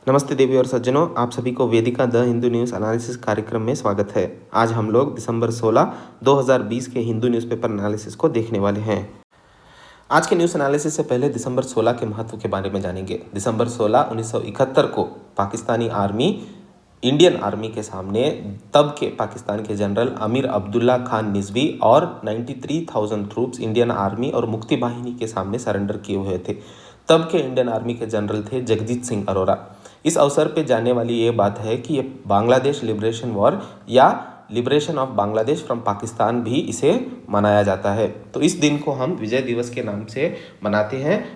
नमस्ते देवी और सज्जनों, आप सभी को वेदिका द हिंदू न्यूज़ एनालिसिस कार्यक्रम में स्वागत है। आज हम लोग दिसंबर 16, 2020 के हिंदू न्यूज़पेपर एनालिसिस को देखने वाले हैं। आज के न्यूज़ एनालिसिस से पहले दिसंबर 16 के महत्व के बारे में जानेंगे। दिसंबर 16, 1971 को पाकिस्तानी आर्मी इंडियन आर्मी के सामने तब के पाकिस्तान के जनरल अमीर अब्दुल्ला खान निज़वी और 93,000 ट्रूप्स इंडियन आर्मी और मुक्ति बाहिनी के सामने सरेंडर किए हुए थे। तब के इंडियन आर्मी के जनरल थे जगजीत सिंह अरोरा। इस अवसर पे जानने वाली ये बात है कि ये बांग्लादेश लिबरेशन वॉर या liberation of Bangladesh from Pakistan भी इसे मनाया जाता है। तो इस दिन को हम विजय दिवस के नाम से मनाते हैं।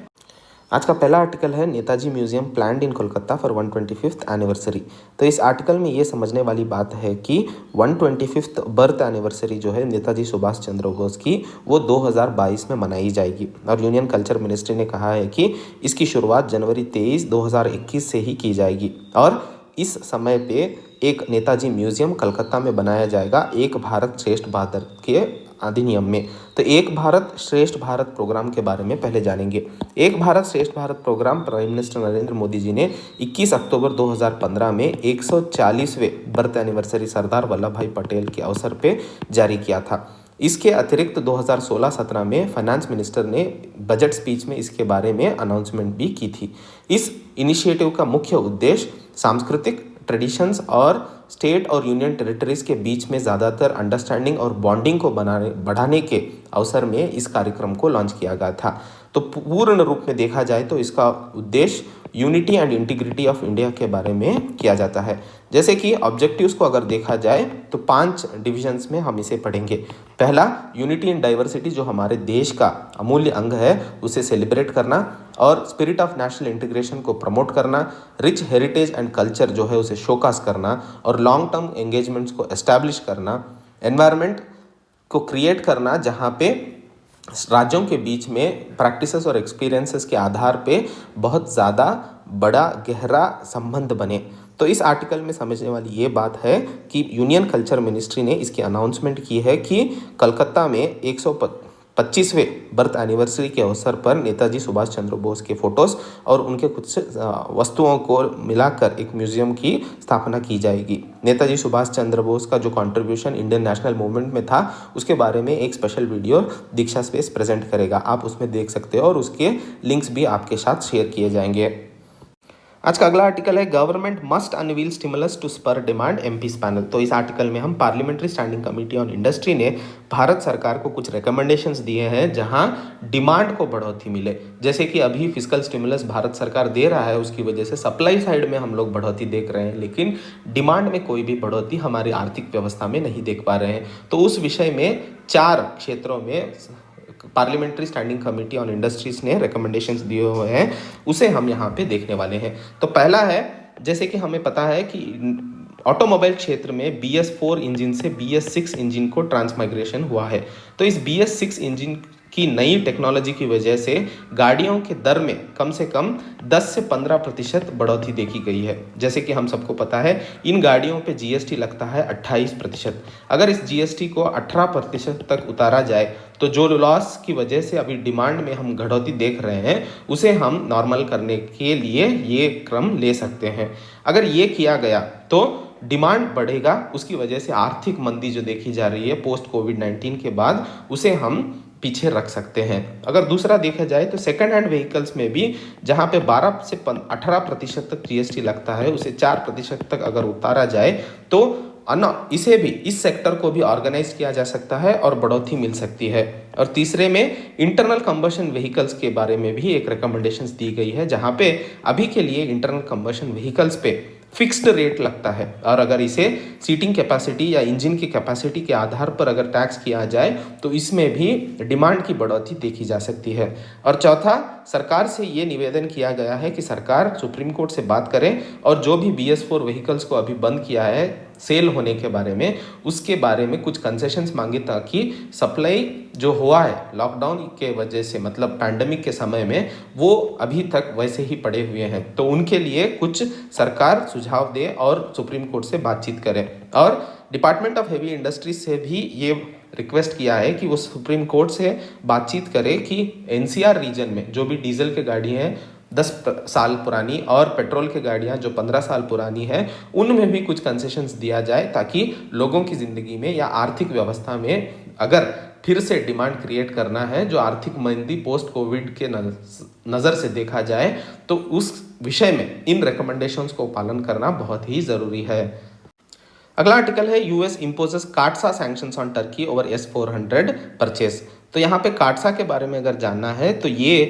आज का पहला आर्टिकल है Netaji museum planned in Kolkata for 125th anniversary. तो इस आर्टिकल में ये समझने वाली बात है कि 125th बर्थ एनिवर्सरी जो है नेताजी सुभाष चंद्र बोस की, वो 2022 में मनाई जाएगी। और यूनियन कल्चर मिनिस्ट्री ने कहा है कि इसकी शुरुआत जनवरी 23, 2021 से ही की जाएगी और इस समय पे एक नेताजी म्यूजियम कलकत्ता में बनाया जाएगा एक भारत श्रेष्ठ भारत के अधिनियम में। तो एक भारत श्रेष्ठ भारत प्रोग्राम के बारे में पहले जानेंगे। Ek Bharat Shreshtha Bharat programme prime minister Narendra Modi ji ने 21 अक्टूबर 2015 में 140वें बर्थ एनिवर्सरी सरदार वल्लभ भाई पटेल के अवसर पे जारी किया था। इसके अतिरिक्त 2016-17 में फाइनेंस मिनिस्टर ने बजट स्पीच में इसके बारे में अनाउंसमेंट भी की थी। इस इनिशिएटिव का मुख्य उद्देश्य सांस्कृतिक ट्रेडिशंस और स्टेट और यूनियन टेरिटरीज के बीच में ज़्यादातर अंडरस्टैंडिंग और बॉन्डिंग को बढ़ाने के अवसर में इस कार्यक्रम को लॉन्च किया गया था। तो पूर्ण रूप में देखा जाए तो इसका उद्देश्य unity and integrity of India के बारे में किया जाता है। जैसे कि ऑब्जेक्टिव्स को अगर देखा जाए तो 5 डिविजन्स में हम इसे पढ़ेंगे। पहला, यूनिटी एंड डाइवर्सिटी जो हमारे देश का अमूल्य अंग है उसे सेलिब्रेट करना और स्पिरिट ऑफ नेशनल इंटीग्रेशन को प्रमोट करना, रिच हेरिटेज एंड कल्चर जो है उसे शोकास करना और लॉन्ग टर्म एंगेजमेंट्स को एस्टैब्लिश करना, एनवायरनमेंट को क्रिएट करना जहाँ पे राज्यों के बीच में प्रैक्टिसेस और एक्सपीरियंसेस के आधार पे बहुत ज़्यादा बड़ा गहरा संबंध बने। तो इस आर्टिकल में समझने वाली ये बात है कि यूनियन कल्चर मिनिस्ट्री ने इसकी अनाउंसमेंट की है कि कलकत्ता में 125वें बर्थ एनिवर्सरी के अवसर पर नेताजी सुभाष चंद्र बोस के फोटोज़ और उनके कुछ वस्तुओं को मिलाकर एक म्यूजियम की स्थापना की जाएगी। नेताजी सुभाष चंद्र बोस का जो कंट्रीब्यूशन इंडियन नेशनल मूवमेंट में था उसके बारे में एक स्पेशल वीडियो दीक्षा स्पेस प्रेजेंट करेगा, आप उसमें देख सकते हो और उसके लिंक्स भी आपके साथ शेयर किए जाएंगे। आज का अगला आर्टिकल है government must unveil stimulus to spur demand MPs panel. तो इस आर्टिकल में हम parliamentary standing committee on industry ने भारत सरकार को कुछ रिकमेंडेशंस दिए हैं जहां डिमांड को बढ़ोतरी मिले। जैसे कि अभी फिस्कल स्टिमुलस भारत सरकार दे रहा है, उसकी वजह से सप्लाई साइड में हम लोग बढ़ोतरी देख रहे हैं, लेकिन डिमांड में कोई भी बढ़ोतरी हमारी आर्थिक व्यवस्था में नहीं देख पा रहे हैं। तो उस विषय में 4 क्षेत्रों में parliamentary standing committee on industries ने रिकमेंडेशंस दिए हुए हैं, उसे हम यहाँ पे देखने वाले हैं। तो पहला है, जैसे कि हमें पता है कि ऑटोमोबाइल क्षेत्र में BS4 इंजन से BS6 इंजन को ट्रांसमाइग्रेशन हुआ है। तो इस BS6 इंजन की नई टेक्नोलॉजी की वजह से गाड़ियों के दर में कम से कम 10 से 15% बढ़ोतरी देखी गई है। जैसे कि हम सबको पता है इन गाड़ियों पे GST लगता है 28%। अगर इस GST को 18% तक उतारा जाए तो जो लॉस की वजह से अभी डिमांड में हम बढ़ोतरी देख रहे हैं उसे हम नॉर्मल करने के लिए ये क्रम ले सकते हैं। अगर ये किया गया तो डिमांड बढ़ेगा, उसकी वजह से आर्थिक मंदी जो देखी जा रही है पोस्ट कोविड-19 के बाद उसे हम पीछे रख सकते हैं। अगर दूसरा देखा जाए तो सेकंड हैंड व्हीकल्स में भी जहां पे 12 से 18% तक GST लगता है उसे 4% तक अगर उतारा जाए तो इसे भी, इस सेक्टर को भी ऑर्गेनाइज किया जा सकता है और बढ़ोतरी मिल सकती है। और तीसरे में इंटरनल कंबशन व्हीकल्स के बारे में भी एक रिकमेंडेशंस दी गई है जहां पे अभी के लिए इंटरनल कंबशन व्हीकल्स पे फिक्स्ड रेट लगता है और अगर इसे सीटिंग कैपेसिटी या इंजन की कैपेसिटी के आधार पर अगर टैक्स किया जाए तो इसमें भी डिमांड की बढ़ोतरी देखी जा सकती है। और चौथा, सरकार से ये निवेदन किया गया है कि सरकार सुप्रीम कोर्ट से बात करे और जो भी BS4 व्हीकल्स को अभी बंद किया है सेल होने के बारे में, उसके बारे में कुछ कंसेशंस मांगे ताकि सप्लाई जो हुआ है लॉकडाउन के वजह से, मतलब पैंडेमिक के समय में, वो अभी तक वैसे ही पड़े हुए हैं। तो उनके लिए कुछ सरकार सुझाव दे और सुप्रीम कोर्ट से बातचीत करे। और डिपार्टमेंट ऑफ हेवी इंडस्ट्रीज से भी ये रिक्वेस्ट किया है कि वो सुप्रीम कोर्ट से बातचीत करे कि NCR रीजन में जो भी डीजल के गाड़ी हैं साल पुरानी और पेट्रोल की गाड़ियां जो 15 साल पुरानी है उनमें भी कुछ कंसेशंस दिया जाए, ताकि लोगों की ज़िंदगी में या आर्थिक व्यवस्था में अगर फिर से डिमांड क्रिएट करना है, जो आर्थिक मंदी पोस्ट कोविड के नज़र से देखा जाए, तो उस विषय में इन रिकमेंडेशंस को पालन करना बहुत ही ज़रूरी है। अगला आर्टिकल है US imposes काटसा sanctions on Turkey over S-400 purchase. तो यहाँ पे काटसा के बारे में अगर जानना है तो ये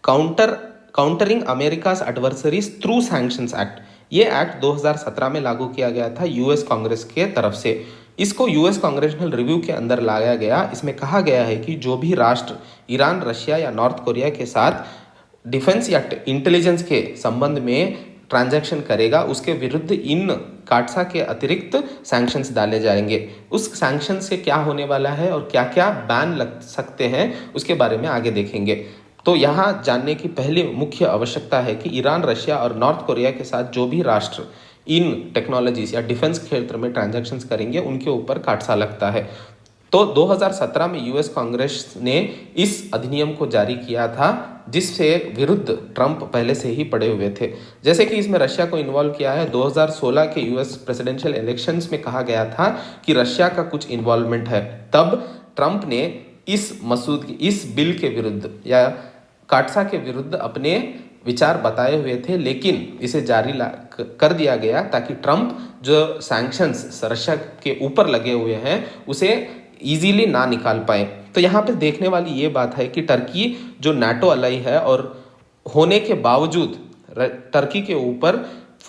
countering America's adversaries through sanctions act, ये एक्ट 2017 में लागू किया गया था यूएस कांग्रेस के तरफ से। इसको यूएस कांग्रेशनल रिव्यू के अंदर लाया गया। इसमें कहा गया है कि जो भी राष्ट्र ईरान, रशिया या नॉर्थ कोरिया के साथ डिफेंस या इंटेलिजेंस के संबंध में ट्रांजैक्शन करेगा, उसके विरुद्ध इन काटसा के अतिरिक्त सैंक्शंस डाले जाएंगे। उस सैंक्शन से क्या होने वाला है और क्या क्या बैन लग सकते हैं उसके बारे में आगे देखेंगे। तो यहाँ जानने की पहली मुख्य आवश्यकता है कि ईरान, रशिया और नॉर्थ कोरिया के साथ जो भी राष्ट्र इन टेक्नोलॉजीज या डिफेंस क्षेत्र में ट्रांजैक्शंस करेंगे उनके ऊपर काटसा लगता है। तो 2017 में यूएस कांग्रेस ने इस अधिनियम को जारी किया था, जिससे विरुद्ध ट्रंप पहले से ही पड़े हुए थे। जैसे कि इसमें रशिया को इन्वॉल्व किया है। 2016 के यूएस प्रेसिडेंशियल इलेक्शंस में कहा गया था कि रशिया का कुछ इन्वॉल्वमेंट है। तब ट्रंप ने इस बिल के विरुद्ध या काटसा के विरुद्ध अपने विचार बताए हुए थे, लेकिन इसे जारी कर दिया गया ताकि ट्रंप जो सैंक्शंस रशिया के ऊपर लगे हुए हैं उसे इजीली ना निकाल पाए। तो यहाँ पे देखने वाली ये बात है कि टर्की जो नाटो अलाई है और होने के बावजूद टर्की के ऊपर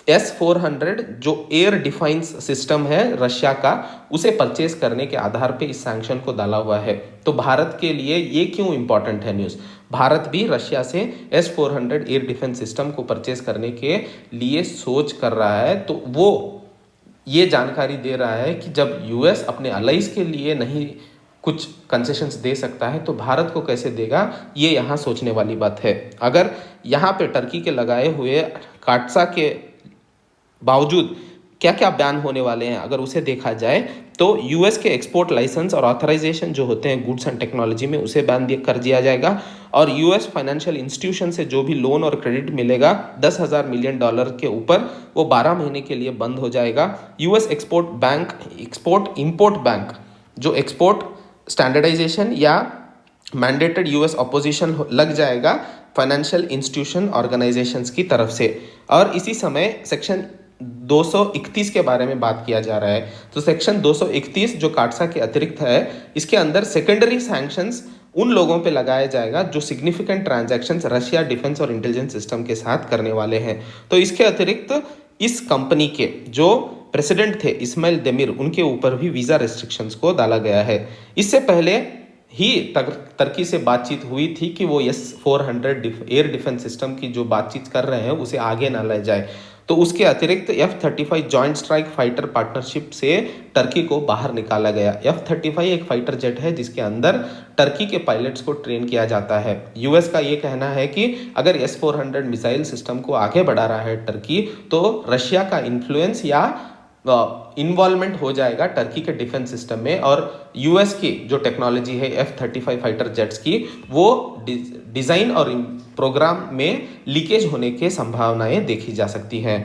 S-400 जो एयर डिफेंस सिस्टम है रशिया का, उसे परचेस करने के आधार पे इस सैंक्शन को डाला हुआ है। तो भारत के लिए ये क्यों इंपॉर्टेंट है न्यूज़? भारत भी रशिया से S-400 एयर डिफेंस सिस्टम को परचेस करने के लिए सोच कर रहा है। तो वो ये जानकारी दे रहा है कि जब यूएस अपने अलाइज के लिए नहीं कुछ कंसेशंस दे सकता है तो भारत को कैसे देगा, ये यहाँ सोचने वाली बात है। अगर यहाँ पे टर्की के लगाए हुए काटसा के बावजूद क्या क्या बैन होने वाले हैं अगर उसे देखा जाए, तो यूएस के एक्सपोर्ट लाइसेंस और ऑथराइजेशन जो होते हैं गुड्स एंड टेक्नोलॉजी में, उसे बैन कर दिया जाएगा। और यूएस फाइनेंशियल इंस्टीट्यूशन से जो भी लोन और क्रेडिट मिलेगा $10,000 मिलियन के ऊपर, वो 12 महीने के लिए बंद हो जाएगा। यूएस एक्सपोर्ट इंपोर्ट बैंक जो एक्सपोर्ट स्टैंडर्डाइजेशन या मैंडेटेड यूएस अपोजिशन लग जाएगा फाइनेंशियल इंस्टीट्यूशन ऑर्गेनाइजेशंस की तरफ से। और इसी समय सेक्शन 231 के बारे में बात किया जा रहा है। तो सेक्शन 231 जो काटसा के अतिरिक्त है, इसके अंदर सेकेंडरी सैंक्शंस उन लोगों पे लगाया जाएगा जो सिग्निफिकेंट ट्रांजैक्शंस रशिया डिफेंस और इंटेलिजेंस सिस्टम के साथ करने वाले हैं। तो इसके अतिरिक्त इस कंपनी के जो प्रेसिडेंट थे इस्माइल देमीर, उनके ऊपर भी वीज़ा रेस्ट्रिक्शंस को डाला गया है। इससे पहले ही टर्की से बातचीत हुई थी कि वो S-400 एयर डिफेंस सिस्टम की जो बातचीत कर रहे हैं उसे आगे ना ले जाए। तो उसके अतिरिक्त F-35 joint strike fighter partnership से टर्की को बाहर निकाला गया। F-35 एक फाइटर जेट है जिसके अंदर टर्की के पायलट्स को ट्रेन किया जाता है। यूएस का ये कहना है कि अगर S-400 मिसाइल सिस्टम को आगे बढ़ा रहा है टर्की, तो रशिया का इन्फ्लुएंस या इन्वॉल्वमेंट हो जाएगा टर्की के डिफेंस सिस्टम में, और यूएस की जो टेक्नोलॉजी है F-35 फाइटर जेट्स की, वो डिज़ाइन और प्रोग्राम में लीकेज होने के संभावनाएं देखी जा सकती हैं।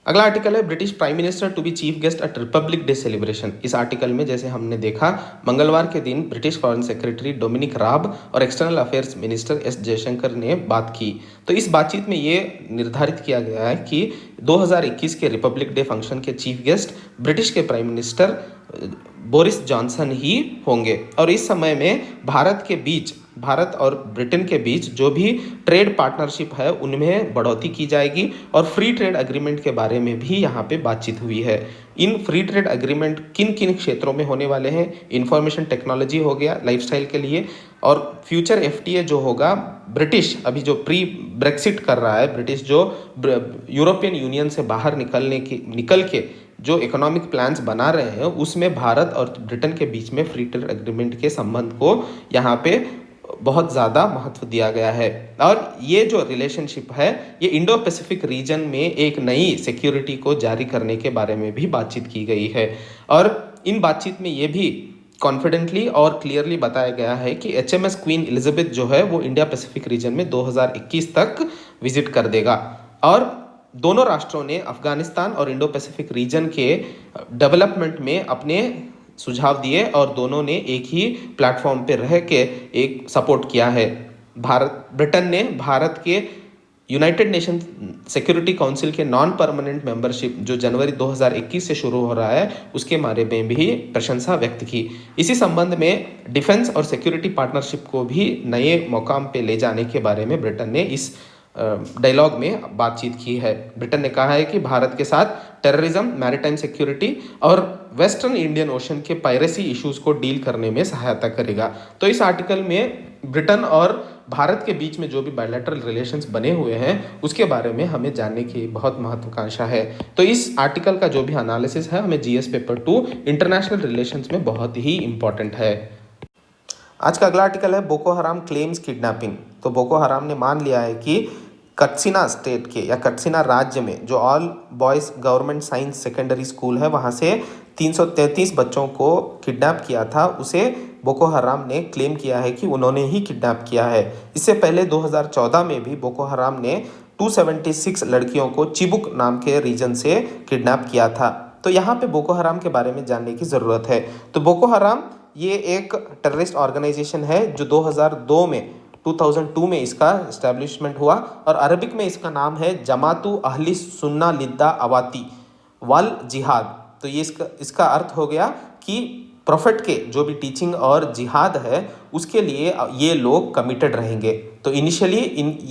अगला आर्टिकल है British prime minister to be chief guest at republic day celebration. इस आर्टिकल में जैसे हमने देखा, मंगलवार के दिन ब्रिटिश फॉरेन सेक्रेटरी डोमिनिक राब और external affairs minister S Jaishankar ने बात की। तो इस बातचीत में ये निर्धारित किया गया है कि 2021 के रिपब्लिक डे फंक्शन के चीफ गेस्ट ब्रिटिश के प्राइम मिनिस्टर बोरिस जॉनसन ही होंगे। और इस समय में भारत और ब्रिटेन के बीच जो भी ट्रेड पार्टनरशिप है उनमें बढ़ोतरी की जाएगी, और फ्री ट्रेड एग्रीमेंट के बारे में भी यहाँ पे बातचीत हुई है। इन फ्री ट्रेड एग्रीमेंट किन किन क्षेत्रों में होने वाले हैं? इंफॉर्मेशन टेक्नोलॉजी हो गया लाइफस्टाइल के लिए, और फ्यूचर FTA जो होगा, ब्रिटिश अभी जो प्री ब्रेक्सिट कर रहा है, ब्रिटिश जो यूरोपियन यूनियन से बाहर निकल के जो इकोनॉमिक प्लान्स बना रहे हैं, उसमें भारत और ब्रिटेन के बीच में फ्री ट्रेड एग्रीमेंट के संबंध को यहाँ पे बहुत ज़्यादा महत्व दिया गया है। और ये जो रिलेशनशिप है, ये इंडो पैसिफिक रीजन में एक नई सिक्योरिटी को जारी करने के बारे में भी बातचीत की गई है। और इन बातचीत में ये भी कॉन्फिडेंटली और क्लियरली बताया गया है कि HMS क्वीन एलिजाबेथ जो है वो इंडिया पैसिफिक रीजन में 2021 तक विजिट कर देगा। और दोनों राष्ट्रों ने अफगानिस्तान और इंडो पैसिफिक रीजन के डेवलपमेंट में अपने सुझाव दिए और दोनों ने एक ही प्लेटफॉर्म पे रह के एक सपोर्ट किया है। ब्रिटेन ने भारत के यूनाइटेड नेशन सिक्योरिटी काउंसिल के नॉन परमानेंट मेंबरशिप जो जनवरी 2021 से शुरू हो रहा है उसके बारे में भी प्रशंसा व्यक्त की। इसी संबंध में डिफेंस और सिक्योरिटी पार्टनरशिप को भी नए मुकाम पे ले जाने के बारे में ब्रिटेन ने इस डायलॉग में बातचीत की है। ब्रिटेन ने कहा है कि भारत के साथ टेररिज्म, मैरिटाइम सिक्योरिटी और वेस्टर्न इंडियन ओशन के पायरेसी इश्यूज को डील करने में सहायता करेगा। तो इस आर्टिकल में ब्रिटेन और भारत के बीच में जो भी बायलैटरल रिलेशंस बने हुए हैं उसके बारे में हमें जानने की बहुत महत्वाकांक्षा है। तो इस आर्टिकल का जो भी एनालिसिस है हमें जीएस पेपर 2 इंटरनेशनल रिलेशंस में बहुत ही इंपॉर्टेंट है। आज का अगला आर्टिकल है बोको हराम क्लेम्स किडनैपिंग। तो बोको हराम ने मान लिया है कि कत्सिना स्टेट के या कत्सिना राज्य में जो all boys government science secondary school है वहाँ से 333 बच्चों को किडनैप किया था, उसे बोको हराम ने क्लेम किया है कि उन्होंने ही किडनैप किया है। इससे पहले 2014 में भी बोको हराम ने 276 लड़कियों को चिबुक नाम के रीजन से किडनैप किया था। तो यहाँ पे बोको हराम के बारे में जानने की ज़रूरत है। तो बोको हराम ये एक टेररिस्ट ऑर्गेनाइजेशन है जो 2002 में इसका इस्टेब्लिशमेंट हुआ और अरबिक में इसका नाम है जमातु अहली सुन्ना लिद्दा अवाती वल जिहाद। तो ये इसका अर्थ हो गया कि प्रोफेट के जो भी टीचिंग और जिहाद है उसके लिए ये लोग कमिटेड रहेंगे। तो इनिशियली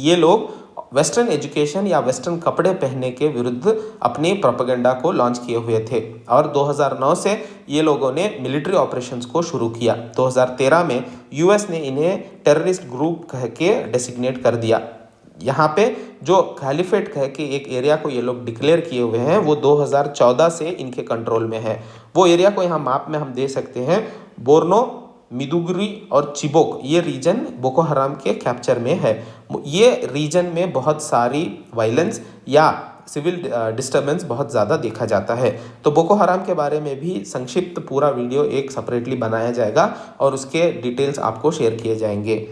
ये लोग वेस्टर्न एजुकेशन या वेस्टर्न कपड़े पहनने के विरुद्ध अपने प्रोपेगेंडा को लॉन्च किए हुए थे और 2009 से ये लोगों ने मिलिट्री ऑपरेशंस को शुरू किया। 2013 में यूएस ने इन्हें टेररिस्ट ग्रुप कह के डेसिग्नेट कर दिया। यहाँ पे जो खैलिफेट कह के एक एरिया को ये लोग डिक्लेयर किए हुए हैं वो 2014 से इनके कंट्रोल में है। वो एरिया को यहाँ मैप में हम दे सकते हैं। बोर्नो, मिदुगुरी और चिबोक ये रीजन बोको हराम के कैप्चर में है। ये रीजन में बहुत सारी वायलेंस या सिविल डिस्टर्बेंस बहुत ज़्यादा देखा जाता है। तो बोको हराम के बारे में भी संक्षिप्त पूरा वीडियो एक सेपरेटली बनाया जाएगा और उसके डिटेल्स आपको शेयर किए जाएंगे।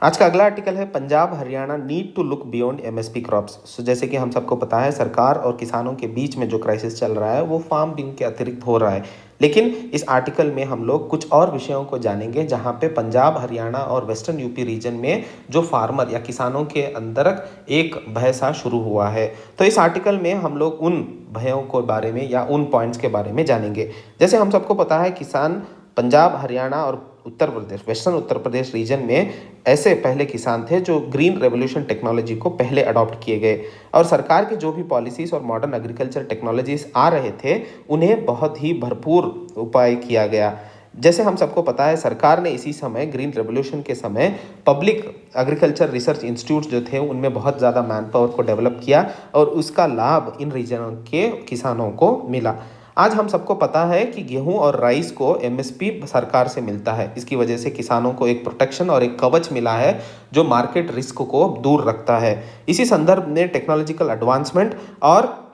आज का अगला आर्टिकल है Punjab Haryana need to look beyond MSP crops. So जैसे कि हम सबको पता है सरकार और किसानों के बीच में जो क्राइसिस चल रहा है वो फार्म बिल के अतिरिक्त हो रहा है, लेकिन इस आर्टिकल में हम लोग कुछ और विषयों को जानेंगे जहां पे पंजाब हरियाणा और वेस्टर्न यूपी रीजन में जो फार्मर या किसानों के अंदर एक भय सा शुरू हुआ है। तो इस आर्टिकल में हम लोग उन भयों के बारे में या उन पॉइंट्स के बारे में जानेंगे। जैसे हम सबको पता है किसान पंजाब हरियाणा और उत्तर प्रदेश, वेस्टर्न उत्तर प्रदेश रीजन में ऐसे पहले किसान थे जो ग्रीन रेवोल्यूशन टेक्नोलॉजी को पहले अडॉप्ट किए गए और सरकार के जो भी पॉलिसीज़ और मॉडर्न एग्रीकल्चर टेक्नोलॉजीज आ रहे थे उन्हें बहुत ही भरपूर उपाय किया गया। जैसे हम सबको पता है सरकार ने इसी समय ग्रीन रेवोल्यूशन के समय पब्लिक एग्रीकल्चर रिसर्च इंस्टीट्यूट जो थे उनमें बहुत ज़्यादा मैन पावर को डेवलप किया और उसका लाभ इन रीजनों के किसानों को मिला। आज हम सबको पता है कि गेहूं और राइस को एमएसपी सरकार से मिलता है। इसकी वजह से किसानों को एक प्रोटेक्शन और एक कवच मिला है जो मार्केट रिस्क को दूर रखता है। इसी संदर्भ में टेक्नोलॉजिकल एडवांसमेंट और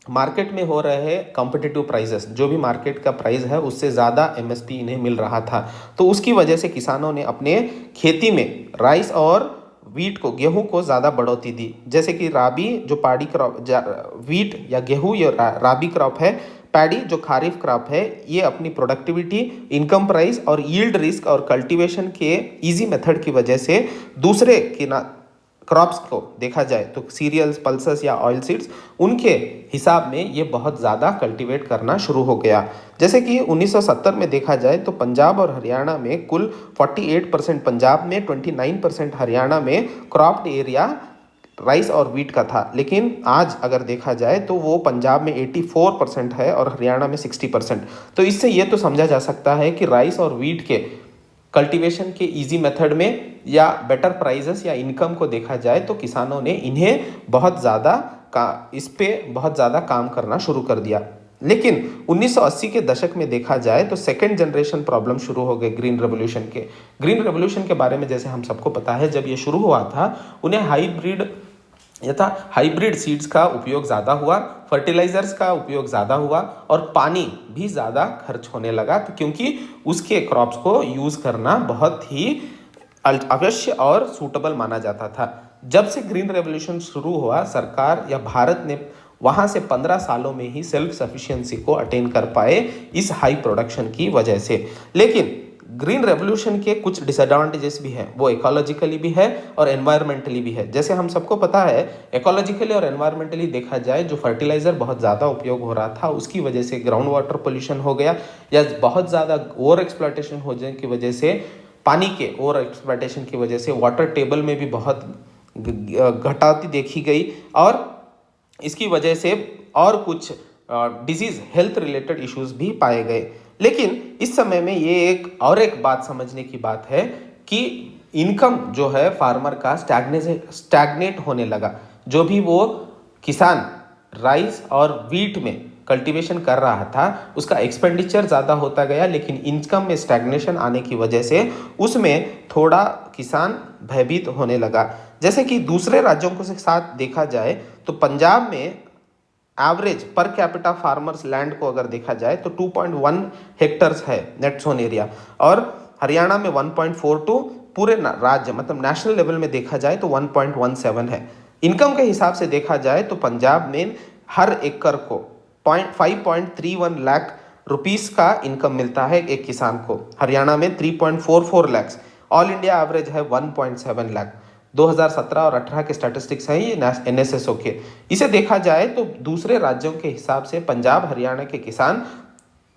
मार्केट में हो रहे कॉम्पिटिटिव प्राइसेस, जो भी मार्केट का प्राइस है उससे ज़्यादा एमएसपी इन्हें मिल रहा था। तो उसकी वजह से किसानों ने अपने खेती में राइस और वीट को, गेहूं को ज़्यादा बढ़ोतरी दी। जैसे कि राबी जो पाड़ी क्रॉप, वीट या गेहूं या राबी क्रॉप है, पैडी जो खारिफ क्रॉप है, ये अपनी प्रोडक्टिविटी, इनकम प्राइस और यील्ड रिस्क और कल्टीवेशन के इजी मेथड की वजह से दूसरे क्रॉप्स को देखा जाए तो सीरियल्स, पल्सेस या ऑयल सीड्स, उनके हिसाब में ये बहुत ज़्यादा कल्टीवेट करना शुरू हो गया। जैसे कि 1970 में देखा जाए तो पंजाब और हरियाणा में कुल 48% पंजाब में, 29% हरियाणा में क्रॉप्ड एरिया राइस और वीट का था। लेकिन आज अगर देखा जाए तो वो पंजाब में 84% है और हरियाणा में 60%। तो इससे ये तो समझा जा सकता है कि राइस और वीट के कल्टीवेशन के इजी मेथड में या बेटर प्राइजेस या इनकम को देखा जाए तो किसानों ने इन्हें बहुत ज़्यादा काम करना शुरू कर दिया। लेकिन 1980 के दशक में देखा जाए तो सेकेंड जनरेशन प्रॉब्लम शुरू हो गए ग्रीन रेवोल्यूशन के बारे में। जैसे हम सबको पता है जब ये शुरू हुआ था उन्हें हाइब्रिड सीड्स का उपयोग ज़्यादा हुआ, फर्टिलाइजर्स का उपयोग ज़्यादा हुआ और पानी भी ज़्यादा खर्च होने लगा, तो क्योंकि उसके क्रॉप्स को यूज़ करना बहुत ही अवश्य और सूटेबल माना जाता था। जब से ग्रीन रेवोल्यूशन शुरू हुआ, सरकार या भारत ने वहाँ से 15 सालों में ही सेल्फ सफिशिएंसी को अटेन कर पाए इस हाई प्रोडक्शन की वजह से। लेकिन ग्रीन रेवोल्यूशन के कुछ डिसएडवांटेजेस भी हैं, वो इकोलॉजिकली भी है और एनवायरमेंटली भी है। जैसे हम सबको पता है, इकोलॉजिकली और एनवायरमेंटली देखा जाए, जो फर्टिलाइजर बहुत ज़्यादा उपयोग हो रहा था उसकी वजह से ग्राउंड वाटर पोल्यूशन हो गया, या बहुत ज़्यादा ओवर एक्सप्लॉयटेशन हो जाने की वजह से, पानी के ओवर एक्सप्लॉयटेशन की वजह से वाटर टेबल में भी बहुत घटौती देखी गई, और इसकी वजह से और कुछ डिजीज हेल्थ रिलेटेड इश्यूज भी पाए गए। लेकिन इस समय में ये एक बात समझने की बात है कि इनकम जो है फार्मर का स्टैग्नेट होने लगा। जो भी वो किसान राइस और वीट में कल्टीवेशन कर रहा था उसका एक्सपेंडिचर ज़्यादा होता गया, लेकिन इनकम में स्टैग्नेशन आने की वजह से उसमें थोड़ा किसान भयभीत होने लगा। जैसे कि दूसरे राज्यों के साथ देखा जाए तो पंजाब में average per capita farmers land को अगर देखा जाए तो 2.1 हेक्टर्स है नेट सोन एरिया, और हरियाणा में 1.42, पूरे राज्य मतलब नेशनल लेवल में देखा जाए तो 1.17 है। इनकम के हिसाब से देखा जाए तो पंजाब में हर एकड़ को 5.31 लाख रुपीस का इनकम मिलता है एक किसान को, हरियाणा में 3.44 लाख, ऑल इंडिया एवरेज है 1.7 लाख। 2017 और 18 के स्टैटिस्टिक्स हैं ये NSSO के। इसे देखा जाए तो दूसरे राज्यों के हिसाब से पंजाब हरियाणा के किसान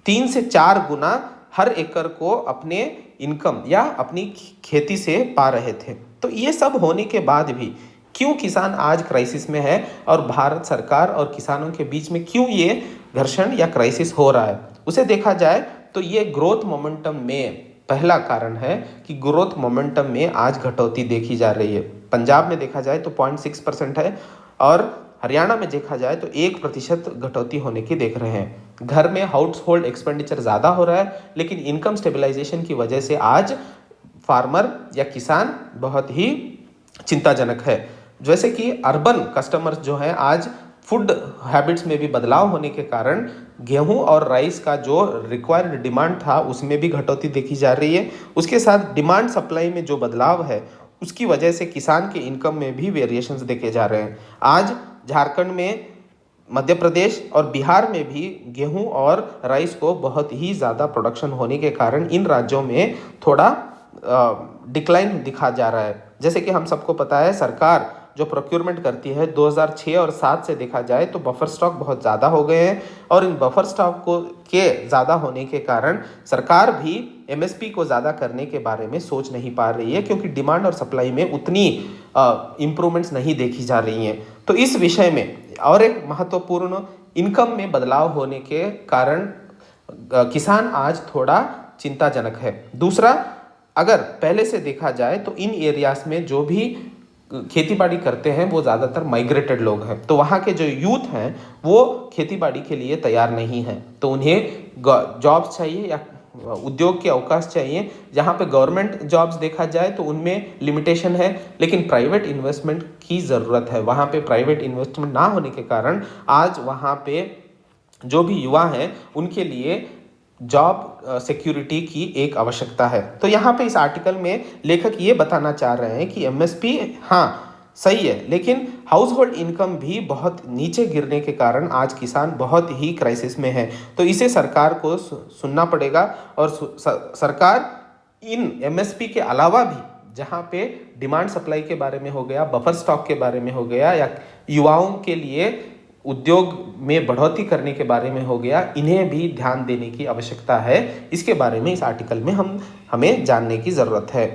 3 से 4 गुना हर एकड़ को अपने इनकम या अपनी खेती से पा रहे थे। तो ये सब होने के बाद भी क्यों किसान आज क्राइसिस में है, और भारत सरकार और किसानों के बीच में क्यों ये घर्षण या क्राइसिस हो रहा है, उसे देखा जाए तो ये ग्रोथ मोमेंटम में पहला कारण है कि ग्रोथ मोमेंटम में आज घटौती देखी जा रही है। पंजाब में देखा जाए तो 0.6% है, और हरियाणा में देखा जाए तो 1% घटौती होने की देख रहे हैं। घर में हाउस होल्ड एक्सपेंडिचर ज़्यादा हो रहा है, लेकिन इनकम स्टेबलाइजेशन की वजह से आज फार्मर या किसान बहुत ही चिंताजनक है। जैसे कि अर्बन कस्टमर्स जो हैं, आज फूड हैबिट्स में भी बदलाव होने के कारण गेहूं और राइस का जो रिक्वायर्ड डिमांड था उसमें भी घटौती देखी जा रही है। उसके साथ डिमांड सप्लाई में जो बदलाव है उसकी वजह से किसान के इनकम में भी वेरिएशंस देखे जा रहे हैं। आज झारखंड में, मध्य प्रदेश और बिहार में भी गेहूं और राइस को बहुत ही ज़्यादा प्रोडक्शन होने के कारण इन राज्यों में थोड़ा डिक्लाइन दिखा जा रहा है। जैसे कि हम सबको पता है, सरकार जो प्रोक्योरमेंट करती है 2006 और 7 से देखा जाए तो बफर स्टॉक बहुत ज़्यादा हो गए हैं, और इन बफर स्टॉक को के ज़्यादा होने के कारण सरकार भी MSP को ज़्यादा करने के बारे में सोच नहीं पा रही है, क्योंकि डिमांड और सप्लाई में उतनी इम्प्रूवमेंट्स नहीं देखी जा रही हैं। तो इस विषय में और एक महत्वपूर्ण इनकम में बदलाव होने के कारण किसान आज थोड़ा चिंताजनक है। दूसरा, अगर पहले से देखा जाए तो इन एरियाज में जो भी खेतीबाड़ी करते हैं वो ज़्यादातर माइग्रेटेड लोग हैं, तो वहाँ के जो यूथ हैं वो खेतीबाड़ी के लिए तैयार नहीं हैं, तो उन्हें जॉब्स चाहिए या उद्योग के अवकाश चाहिए। जहाँ पे गवर्नमेंट जॉब्स देखा जाए तो उनमें लिमिटेशन है, लेकिन प्राइवेट इन्वेस्टमेंट की ज़रूरत है। वहाँ पे प्राइवेट इन्वेस्टमेंट ना होने के कारण आज वहाँ पे जो भी युवा हैं उनके लिए जॉब सिक्योरिटी की एक आवश्यकता है। तो यहाँ पे इस आर्टिकल में लेखक ये बताना चाह रहे हैं कि MSP हाँ सही है, लेकिन हाउस होल्ड इनकम भी बहुत नीचे गिरने के कारण आज किसान बहुत ही क्राइसिस में है। तो इसे सरकार को सुनना पड़ेगा, और सरकार इन MSP के अलावा भी जहाँ पे डिमांड सप्लाई के बारे में हो गया, बफर स्टॉक के बारे में हो गया, या युवाओं के लिए उद्योग में बढ़ोतरी करने के बारे में हो गया, इन्हें भी ध्यान देने की आवश्यकता है। इसके बारे में इस आर्टिकल में हमें जानने की ज़रूरत है।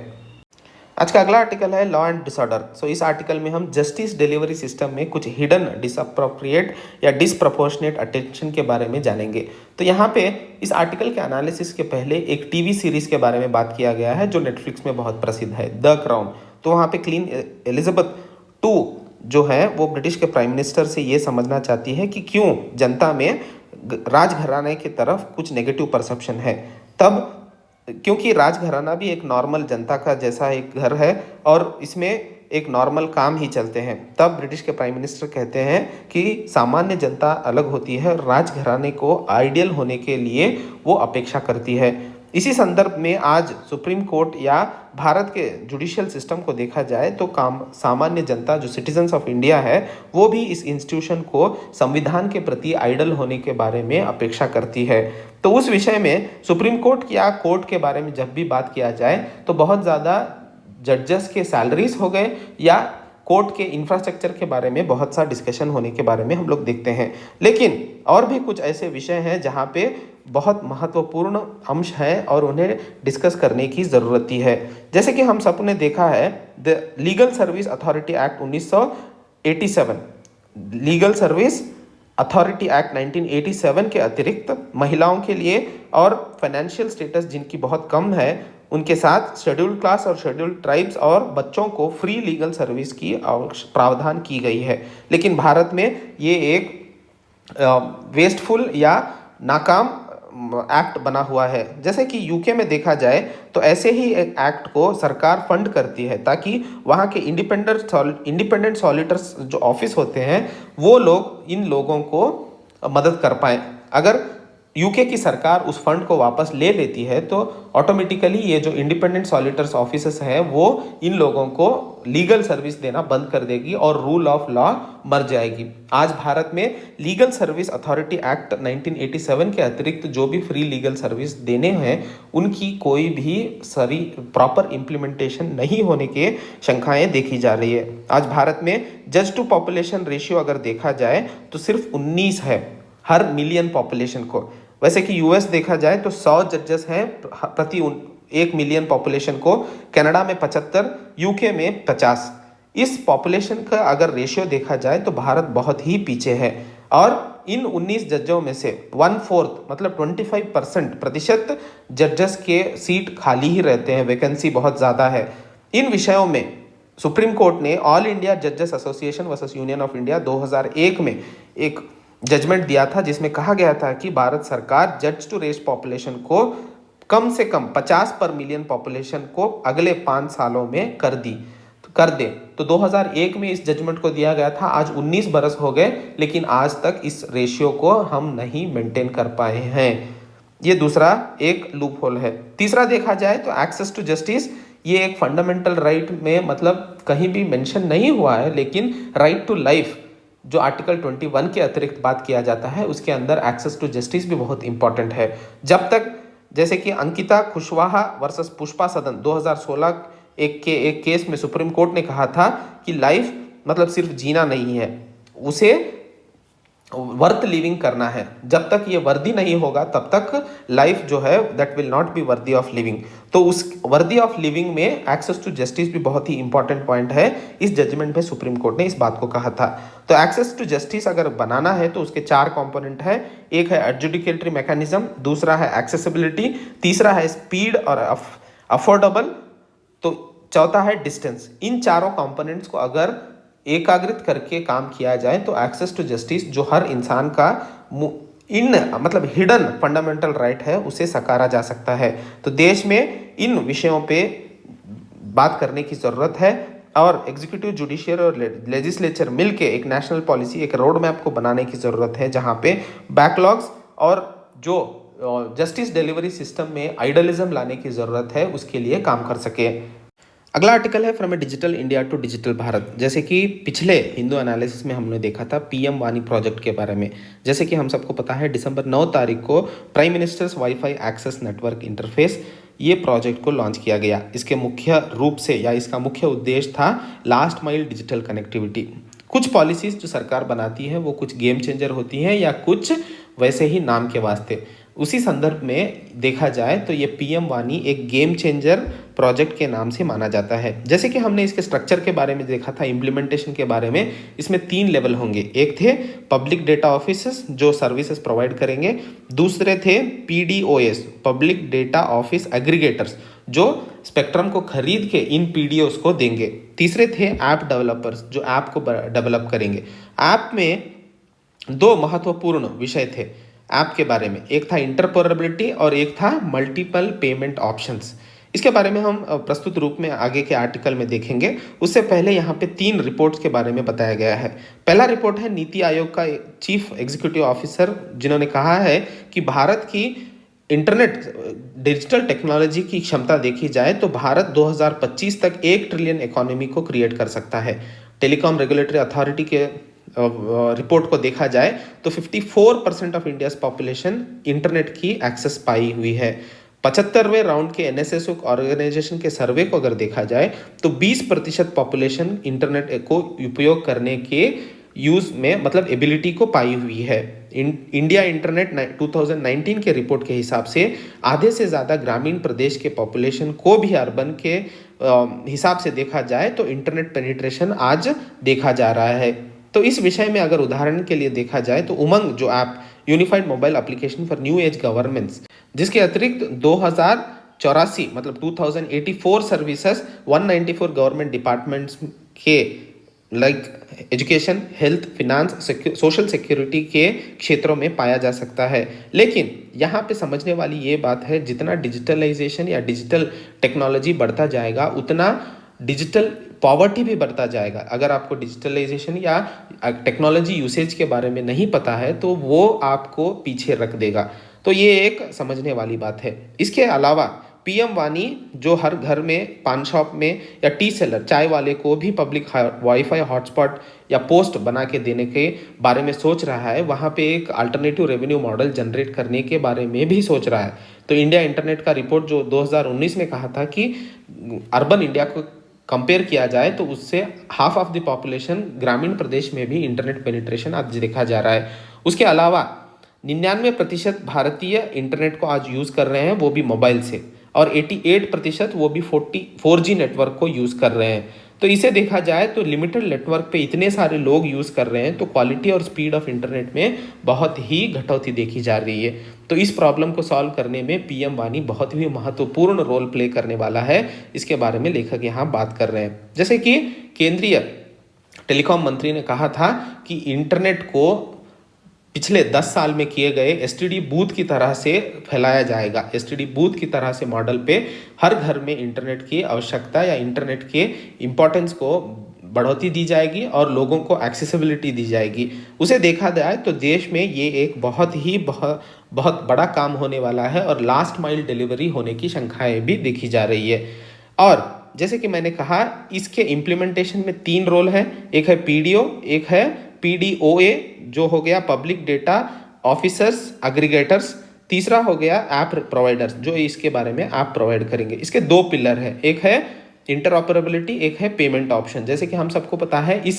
आज का अगला आर्टिकल है लॉ एंड डिसऑर्डर। सो इस आर्टिकल में हम जस्टिस डिलीवरी सिस्टम में कुछ हिडन डिसअप्रोप्रिएट या डिसप्रपोर्शनेट अटेंशन के बारे में जानेंगे। तो यहाँ पे इस आर्टिकल के एनालिसिस के पहले एक टीवी सीरीज के बारे में बात किया गया है जो नेटफ्लिक्स में बहुत प्रसिद्ध है, द क्राउन। तो वहाँ पे क्वीन एलिजाबेथ II जो है वो ब्रिटिश के प्राइम मिनिस्टर से ये समझना चाहती है कि क्यों जनता में राजघराने की तरफ कुछ नेगेटिव परसेप्शन है। तब क्योंकि राजघराना भी एक नॉर्मल जनता का जैसा एक घर है और इसमें एक नॉर्मल काम ही चलते हैं, तब ब्रिटिश के प्राइम मिनिस्टर कहते हैं कि सामान्य जनता अलग होती है, राजघराने को आइडियल होने के लिए वो अपेक्षा करती है। इसी संदर्भ में आज सुप्रीम कोर्ट या भारत के जुडिशियल सिस्टम को देखा जाए तो सामान्य जनता जो सिटीजन्स ऑफ इंडिया है वो भी इस इंस्टीट्यूशन को संविधान के प्रति आइडल होने के बारे में अपेक्षा करती है। तो उस विषय में सुप्रीम कोर्ट या कोर्ट के बारे में जब भी बात किया जाए तो बहुत ज़्यादा जजेस के सैलरीज हो गए या कोर्ट के इंफ्रास्ट्रक्चर के बारे में बहुत सा डिस्कशन होने के बारे में हम लोग देखते हैं। लेकिन और भी कुछ ऐसे विषय हैं जहाँ पे बहुत महत्वपूर्ण अंश है और उन्हें डिस्कस करने की ज़रूरत है। जैसे कि हम सबने देखा है the legal service authority act 1987, legal service authority act 1987 के अतिरिक्त महिलाओं के लिए और फाइनेंशियल स्टेटस जिनकी बहुत कम है उनके साथ शेड्यूल्ड क्लास और शेड्यूल्ड ट्राइब्स और बच्चों को फ्री लीगल सर्विस की प्रावधान की गई है। लेकिन भारत में ये एक वेस्टफुल या नाकाम एक्ट बना हुआ है। जैसे कि यूके में देखा जाए तो ऐसे ही एक एक्ट को सरकार फंड करती है ताकि वहाँ के इंडिपेंडेंट सॉलिटर्स जो ऑफिस होते हैं वो लोग इन लोगों को मदद कर पाएँ। अगर यूके की सरकार उस फंड को वापस ले लेती है तो ऑटोमेटिकली ये जो इंडिपेंडेंट सॉलिटर्स ऑफिसर्स हैं वो इन लोगों को लीगल सर्विस देना बंद कर देगी और रूल ऑफ लॉ मर जाएगी। आज भारत में लीगल सर्विस अथॉरिटी एक्ट 1987 के अतिरिक्त जो भी फ्री लीगल सर्विस देने हैं उनकी कोई भी सही प्रॉपर इम्प्लीमेंटेशन नहीं होने के शंकाएं देखी जा रही है। आज भारत में जज टू पॉपुलेशन रेशियो अगर देखा जाए तो सिर्फ 19 है हर मिलियन पॉपुलेशन को। वैसे कि यूएस देखा जाए तो 100 जजेस हैं प्रति 1 मिलियन पॉपुलेशन को, कनाडा में 75, यूके में 50। इस पॉपुलेशन का अगर रेशियो देखा जाए तो भारत बहुत ही पीछे है और इन 19 जजों में से 1/4 मतलब 25% जजेस के सीट खाली ही रहते हैं, वैकेंसी बहुत ज़्यादा है। इन विषयों में सुप्रीम कोर्ट ने ऑल इंडिया जजेस association versus union of India 2001 में एक जजमेंट दिया था जिसमें कहा गया था कि भारत सरकार जज टू रेस पॉपुलेशन को कम से कम 50 पर मिलियन पॉपुलेशन को अगले 5 सालों में कर दे। तो 2001 में इस जजमेंट को दिया गया था। आज 19 बरस हो गए लेकिन आज तक इस रेशियो को हम नहीं मेंटेन कर पाए हैं। ये दूसरा एक लूप होल है। तीसरा देखा जाए तो एक्सेस टू जस्टिस, ये एक फंडामेंटल राइट में मतलब कहीं भी मेंशन नहीं हुआ है, लेकिन राइट टू लाइफ जो आर्टिकल 21 के अतिरिक्त बात किया जाता है उसके अंदर एक्सेस टू जस्टिस भी बहुत इंपॉर्टेंट है। जब तक जैसे कि अंकिता कुशवाहा वर्सेस पुष्पा सदन 2016 एक केस में सुप्रीम कोर्ट ने कहा था कि लाइफ मतलब सिर्फ जीना नहीं है, उसे वर्थ लिविंग करना है। जब तक ये वर्दी नहीं होगा तब तक लाइफ जो है that will not be worthy of living. तो उस वर्दी ऑफ लिविंग में एक्सेस टू जस्टिस भी बहुत ही इंपॉर्टेंट पॉइंट है। इस जजमेंट में सुप्रीम कोर्ट ने इस बात को कहा था। तो एक्सेस टू जस्टिस अगर बनाना है तो उसके 4 कंपोनेंट है। एक है एडजुडिकेटरी मैकेनिज्म, दूसरा है एक्सेसिबिलिटी, तीसरा है स्पीड और अफोर्डेबल, तो चौथा है डिस्टेंस। इन चारों कंपोनेंट्स को अगर एकाग्रित करके काम किया जाए तो एक्सेस टू जस्टिस जो हर इंसान का मतलब हिडन फंडामेंटल राइट है उसे सकारा जा सकता है। तो देश में इन विषयों पे बात करने की ज़रूरत है और एग्जीक्यूटिव, जुडिशियल और लेजिस्लेचर मिलके एक नेशनल पॉलिसी, एक रोड मैप को बनाने की ज़रूरत है जहाँ पे बैकलॉग्स और जो जस्टिस डिलीवरी सिस्टम में आइडलिज्म लाने की ज़रूरत है उसके लिए काम कर सके। अगला आर्टिकल है from a digital India to digital Bharat. जैसे कि पिछले हिंदू एनालिसिस में हमने देखा था पीएम वानी प्रोजेक्ट के बारे में। जैसे कि हम सबको पता है दिसंबर 9 तारीख को prime minister's wifi access network interface ये प्रोजेक्ट को लॉन्च किया गया। इसके मुख्य रूप से या इसका मुख्य उद्देश्य था लास्ट माइल डिजिटल कनेक्टिविटी। कुछ पॉलिसीज जो सरकार बनाती है वो कुछ गेम चेंजर होती हैं या कुछ वैसे ही नाम के वास्ते। उसी संदर्भ में देखा जाए तो ये पीएम वानी एक गेम चेंजर प्रोजेक्ट के नाम से माना जाता है। जैसे कि हमने इसके स्ट्रक्चर के बारे में देखा था, इम्प्लीमेंटेशन के बारे में, इसमें 3 लेवल होंगे। एक थे पब्लिक डेटा ऑफिसर्स जो सर्विसेज प्रोवाइड करेंगे, दूसरे थे पीडीओएस पब्लिक डेटा ऑफिस एग्रीगेटर्स जो स्पेक्ट्रम को खरीद के इन पीडीओस को देंगे, तीसरे थे ऐप डेवलपर्स जो ऐप को डेवलप करेंगे। ऐप में 2 महत्वपूर्ण विषय थे ऐप के बारे में, एक था इंटरऑपरेबिलिटी और एक था मल्टीपल पेमेंट ऑप्शंस। इसके बारे में हम प्रस्तुत रूप में आगे के आर्टिकल में देखेंगे। उससे पहले यहाँ पे 3 रिपोर्ट्स के बारे में बताया गया है। पहला रिपोर्ट है नीति आयोग का चीफ एग्जीक्यूटिव ऑफिसर जिन्होंने कहा है कि भारत की इंटरनेट डिजिटल टेक्नोलॉजी की क्षमता देखी जाए तो भारत 2025 तक 1 ट्रिलियन इकोनॉमी को क्रिएट कर सकता है। टेलीकॉम रेगुलेटरी अथॉरिटी के रिपोर्ट को देखा जाए तो 54% ऑफ इंडियाज पॉपुलेशन इंटरनेट की एक्सेस पाई हुई है। 75वें राउंड के एनएसएस ऑर्गेनाइजेशन के सर्वे को अगर देखा जाए तो 20% पॉपुलेशन इंटरनेट को उपयोग करने के यूज में मतलब एबिलिटी को पाई हुई है। इंडिया इंटरनेट 2019 के रिपोर्ट के हिसाब से आधे से ज़्यादा ग्रामीण प्रदेश के पॉपुलेशन को भी अर्बन के हिसाब से देखा जाए तो इंटरनेट पेनिट्रेशन आज देखा जा रहा है। तो इस विषय में अगर उदाहरण के लिए देखा जाए तो उमंग जो app unified mobile application for new age governance, जिसके अतिरिक्त 2084 मतलब 2084 सर्विसेज 194 गवर्नमेंट डिपार्टमेंट्स के like education, health, finance, social security के क्षेत्रों में पाया जा सकता है। लेकिन यहाँ पे समझने वाली ये बात है, जितना डिजिटलाइजेशन या डिजिटल टेक्नोलॉजी बढ़ता जाएगा उतना डिजिटल पॉवर्टी भी बढ़ता जाएगा। अगर आपको डिजिटलाइजेशन या टेक्नोलॉजी यूसेज के बारे में नहीं पता है तो वो आपको पीछे रख देगा। तो ये एक समझने वाली बात है। इसके अलावा पीएम वानी जो हर घर में, पान शॉप में या टी सेलर, चाय वाले को भी पब्लिक वाईफाई हॉटस्पॉट या पोस्ट बना के देने के बारे में सोच रहा है, वहाँ पे एक अल्टरनेटिव रेवेन्यू मॉडल जनरेट करने के बारे में भी सोच रहा है। तो इंडिया इंटरनेट का रिपोर्ट जो 2019 में कहा था कि अर्बन इंडिया को कंपेयर किया जाए तो उससे हाफ ऑफ द पॉपुलेशन ग्रामीण प्रदेश में भी इंटरनेट पेनिट्रेशन आज देखा जा रहा है। उसके अलावा 99% भारतीय इंटरनेट को आज यूज़ कर रहे हैं, वो भी मोबाइल से, और 88% वो भी 4G नेटवर्क को यूज़ कर रहे हैं। तो इसे देखा जाए तो लिमिटेड नेटवर्क पे इतने सारे लोग यूज़ कर रहे हैं तो क्वालिटी और स्पीड ऑफ इंटरनेट में बहुत ही घटौती देखी जा रही है। तो इस प्रॉब्लम को सॉल्व करने में पीएम वानी बहुत ही महत्वपूर्ण रोल प्ले करने वाला है। इसके बारे में लेखक यहाँ बात कर रहे हैं। जैसे कि केंद्रीय टेलीकॉम मंत्री ने कहा था कि इंटरनेट को पिछले 10 साल में किए गए एसटीडी बूथ की तरह से फैलाया जाएगा। एसटीडी बूथ की तरह से मॉडल पे हर घर में इंटरनेट की आवश्यकता या इंटरनेट के इम्पोर्टेंस को बढ़ोतरी दी जाएगी और लोगों को एक्सेसिबिलिटी दी जाएगी। उसे देखा जाए तो देश में ये एक बहुत बड़ा काम होने वाला है और लास्ट माइल डिलीवरी होने की शंकाएं भी देखी जा रही है। और जैसे कि मैंने कहा, इसके इम्प्लीमेंटेशन में 3 रोल है। एक है पीडीओ, एक है पीडीओए जो हो गया पब्लिक डेटा ऑफिसर्स एग्रीगेटर्स, तीसरा हो गया ऐप प्रोवाइडर्स जो इसके बारे में ऐप प्रोवाइड करेंगे। इसके 2 पिलर है, एक है इंटरऑपरेबिलिटी, एक है पेमेंट ऑप्शन। जैसे कि हम सबको पता है इस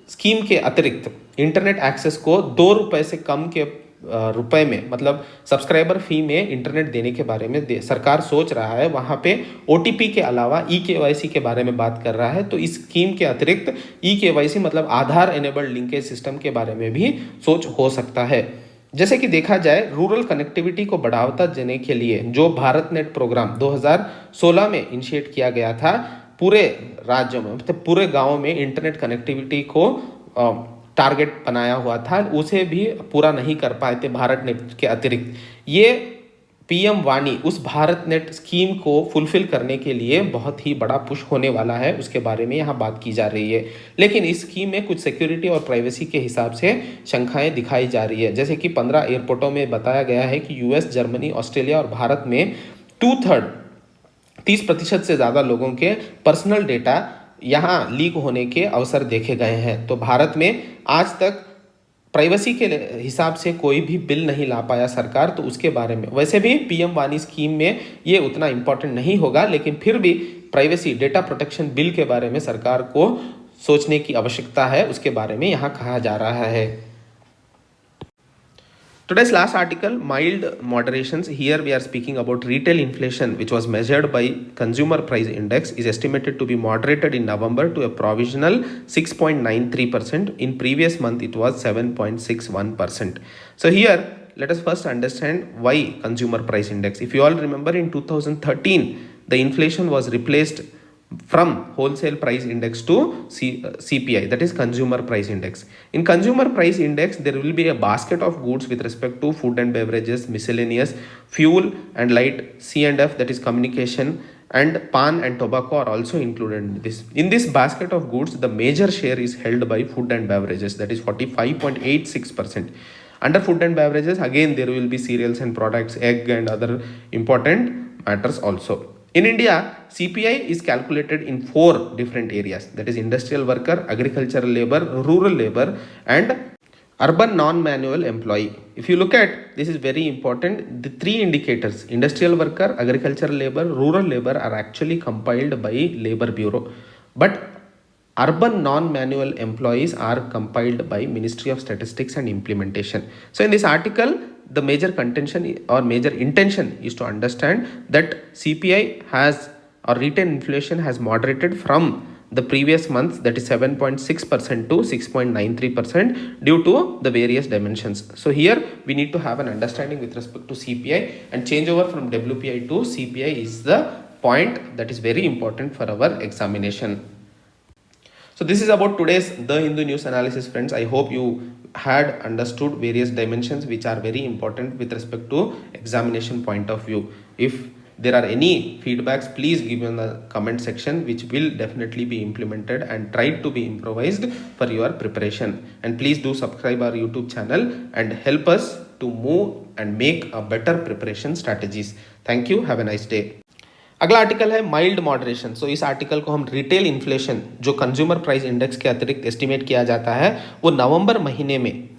स्कीम के अतिरिक्त इंटरनेट एक्सेस को 2 रुपए से कम के रुपए में मतलब सब्सक्राइबर फी में इंटरनेट देने के बारे में सरकार सोच रहा है। वहाँ पे ओटीपी के अलावा ई-केवाईसी के बारे में बात कर रहा है। तो इस स्कीम के अतिरिक्त ई-केवाईसी मतलब आधार एनेबल्ड लिंकेज सिस्टम के बारे में भी सोच हो सकता है। जैसे कि देखा जाए रूरल कनेक्टिविटी को बढ़ावा देने के लिए जो भारत नेट प्रोग्राम 2016 में इनिशिएट किया गया था, पूरे राज्यों में मतलब पूरे गाँव में इंटरनेट कनेक्टिविटी को टारगेट बनाया हुआ था, उसे भी पूरा नहीं कर पाए थे भारत नेट के अतिरिक्त। ये पीएम वानी उस भारत नेट स्कीम को फुलफिल करने के लिए बहुत ही बड़ा पुश होने वाला है, उसके बारे में यहाँ बात की जा रही है। लेकिन इस स्कीम में कुछ सिक्योरिटी और प्राइवेसी के हिसाब से शंकाएं दिखाई जा रही है। जैसे कि 15 एयरपोर्टों में बताया गया है कि यूएस, जर्मनी, ऑस्ट्रेलिया और भारत में 30% से ज़्यादा लोगों के पर्सनल डेटा यहाँ लीक होने के अवसर देखे गए हैं। तो भारत में आज तक प्राइवेसी के हिसाब से कोई भी बिल नहीं ला पाया सरकार, तो उसके बारे में वैसे भी पीएम वानी स्कीम में ये उतना इम्पोर्टेंट नहीं होगा, लेकिन फिर भी प्राइवेसी डेटा प्रोटेक्शन बिल के बारे में सरकार को सोचने की आवश्यकता है, उसके बारे में यहाँ कहा जा रहा है। Today's last article, mild moderations. Here we are speaking about retail inflation, which was measured by Consumer Price Index, is estimated to be moderated in November to a provisional 6.93%. In previous month, it was 7.61%. So here, let us first understand why Consumer Price Index. If you all remember, in 2013, the inflation was replaced from wholesale price index to CPI, that is consumer price index. In consumer price index there will be a basket of goods with respect to food and beverages, miscellaneous, fuel and light, C&F, that is communication, and pan and tobacco are also included in this. In this basket of goods the major share is held by food and beverages, that is 45.86%. Under food and beverages, again there will be cereals and products, egg and other important matters also. In India, CPI is calculated in 4 different areas, that is industrial worker, agricultural labor, rural labor and urban non-manual employee. If you look at, this is very important, the 3 indicators, industrial worker, agricultural labor, rural labor are actually compiled by Labor Bureau. But urban non-manual employees are compiled by Ministry of Statistics and Implementation. So in this article, the major contention or major intention is to understand that CPI has, or retail inflation has moderated from the previous months, that is 7.6% to 6.93% due to the various dimensions. So here we need to have an understanding with respect to CPI, and change over from WPI to CPI is the point that is very important for our examination. So this is about today's The Hindu News analysis, friends. I hope you had understood various dimensions which are very important with respect to examination point of view. If there are any feedbacks, please give me in the comment section, which will definitely be implemented and tried to be improvised for your preparation. And please do subscribe our YouTube channel and help us to move and make a better preparation strategies. Thank you. Have a nice day. अगला article है mild moderation. सो इस article को हम retail inflation जो consumer price index के अतिरिक्त estimate किया जाता है वो नवंबर महीने में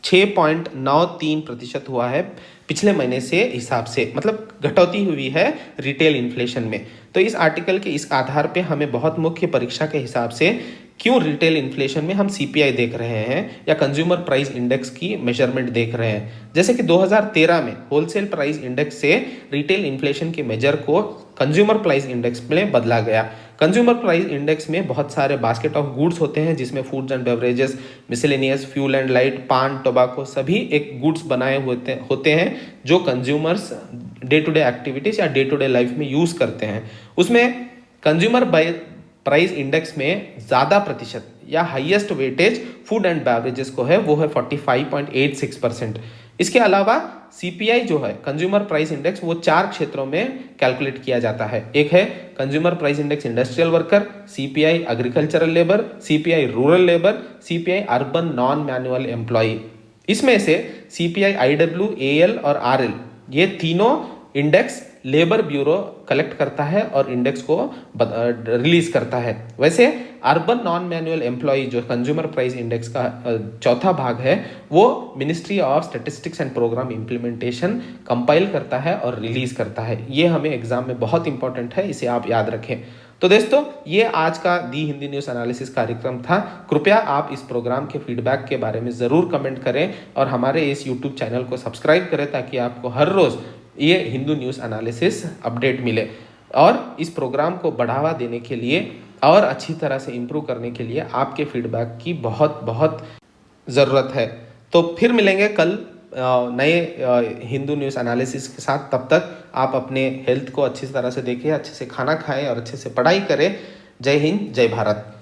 6.93% हुआ है पिछले महीने से हिसाब से, मतलब घटौती हुई है रिटेल इन्फ्लेशन में. तो इस आर्टिकल के इस आधार पे हमें बहुत मुख्य परीक्षा के हिसाब से क्यों रिटेल इन्फ्लेशन में हम सीपीआई देख रहे हैं या कंज्यूमर प्राइस इंडेक्स की मेजरमेंट देख रहे हैं. जैसे कि 2013 में होलसेल प्राइस इंडेक्स से रिटेल इन्फ्लेशन के मेजर को कंज्यूमर प्राइस इंडेक्स में बदला गया. कंज्यूमर प्राइस इंडेक्स में बहुत सारे बास्केट ऑफ गुड्स होते हैं जिसमें foods and beverages, miscellaneous, fuel and light, paan, tobacco सभी एक गुड्स बनाए होते हैं जो consumers day to day activities या डे टू डे लाइफ में यूज करते हैं. उसमें कंज्यूमर प्राइस इंडेक्स में ज़्यादा प्रतिशत या highest weightage food and beverages को है, वो है 45.86%. इसके अलावा सीपीआई जो है कंज्यूमर प्राइस इंडेक्स वो 4 क्षेत्रों में कैलकुलेट किया जाता है. एक है consumer price index industrial worker, CPI agricultural labour, CPI rural labour, CPI urban non manual employ. इसमें से सीपीआई आईडब्ल्यू, एएल और आरएल ये तीनों इंडेक्स लेबर ब्यूरो कलेक्ट करता है और इंडेक्स को रिलीज करता है. वैसे अर्बन नॉन मैनुअल एम्प्लॉय जो कंज्यूमर प्राइस इंडेक्स का चौथा भाग है वो ministry of statistics and programme implementation compile करता है और रिलीज करता है. ये हमें एग्जाम में बहुत इंपॉर्टेंट है, इसे आप याद रखें. तो दोस्तों ये आज का दी हिंदी न्यूज़ एनालिसिस कार्यक्रम था. कृपया आप इस प्रोग्राम के फीडबैक के बारे में ज़रूर कमेंट करें और हमारे इस यूट्यूब चैनल को सब्सक्राइब करें ताकि आपको हर रोज़ ये हिंदू न्यूज़ एनालिसिस अपडेट मिले. और इस प्रोग्राम को बढ़ावा देने के लिए और अच्छी तरह से इम्प्रूव करने के लिए आपके फीडबैक की बहुत बहुत ज़रूरत है. तो फिर मिलेंगे कल नए हिंदू न्यूज़ एनालिसिस के साथ. तब तक आप अपने हेल्थ को अच्छी तरह से देखें, अच्छे से खाना खाएं और अच्छे से पढ़ाई करें. जय हिंद, जय भारत.